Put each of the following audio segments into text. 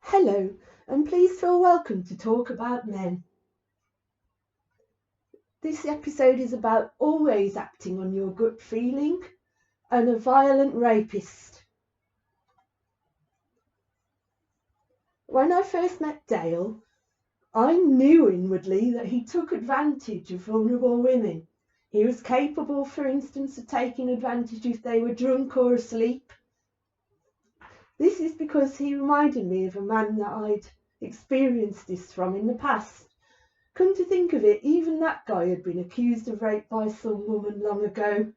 Hello, and please feel welcome to talk about men. This episode is about always acting on your gut feeling and a violent rapist. When I first met Dale, I knew inwardly that he took advantage of vulnerable women. He was capable, for instance, of taking advantage if they were drunk or asleep. This is because he reminded me of a man that I'd experienced this from in the past. Come to think of it, even that guy had been accused of rape by some woman long ago,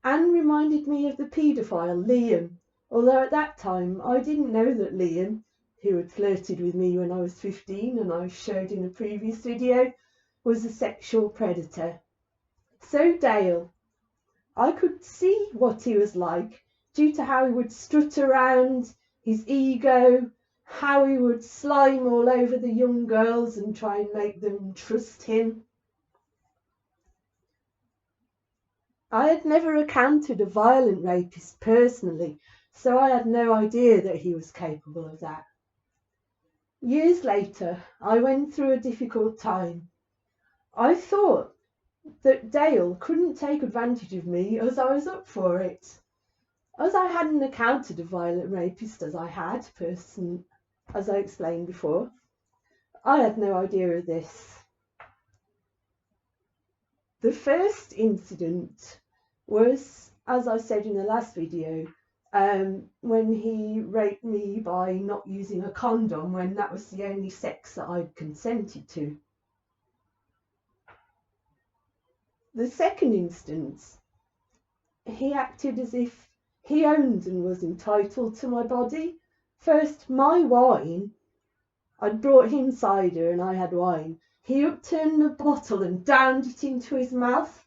and reminded me of the paedophile Liam, although at that time I didn't know that Liam, who had flirted with me when I was 15 and I showed in a previous video, was a sexual predator. So Dale, I could see what he was like due to how he would strut around, his ego, how he would slime all over the young girls and try and make them trust him. I had never encountered a violent rapist personally, so I had no idea that he was capable of that. Years later, I went through a difficult time. I thought that Dale couldn't take advantage of me as I was up for it. As I hadn't encountered a violent rapist as I explained before, I had no idea of this. The first incident was, as I said in the last video, when he raped me by not using a condom when that was the only sex that I'd consented to. The second instance, he acted as if he owned and was entitled to my body. First, my wine. I'd brought him cider and I had wine. He upturned the bottle and downed it into his mouth,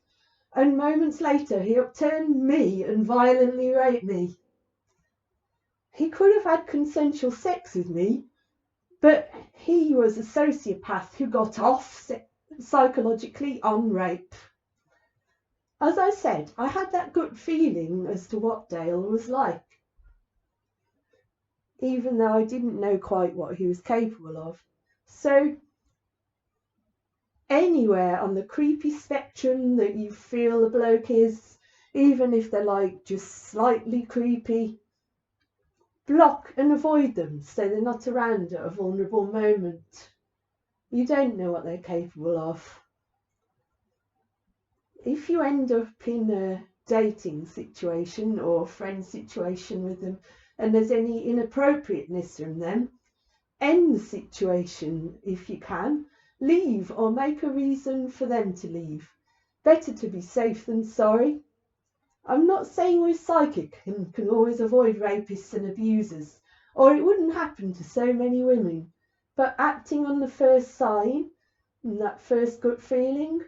and moments later he upturned me and violently raped me. He could have had consensual sex with me, but he was a sociopath who got off psychologically on rape. As I said, I had that gut feeling as to what Dale was like, even though I didn't know quite what he was capable of. So anywhere on the creepy spectrum that you feel a bloke is, even if they're like just slightly creepy, block and avoid them so they're not around at a vulnerable moment. You don't know what they're capable of. If you end up in a dating situation or friend situation with them and there's any inappropriateness from them, end the situation if you can. Leave or make a reason for them to leave. Better to be safe than sorry. I'm not saying we're psychic and can always avoid rapists and abusers, or it wouldn't happen to so many women, but acting on the first sign and that first gut feeling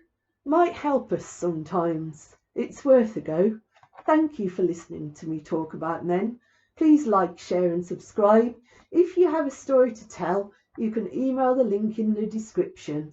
might help us sometimes. It's worth a go. Thank you for listening to me talk about men. Please like, share and subscribe. If you have a story to tell, you can email the link in the description.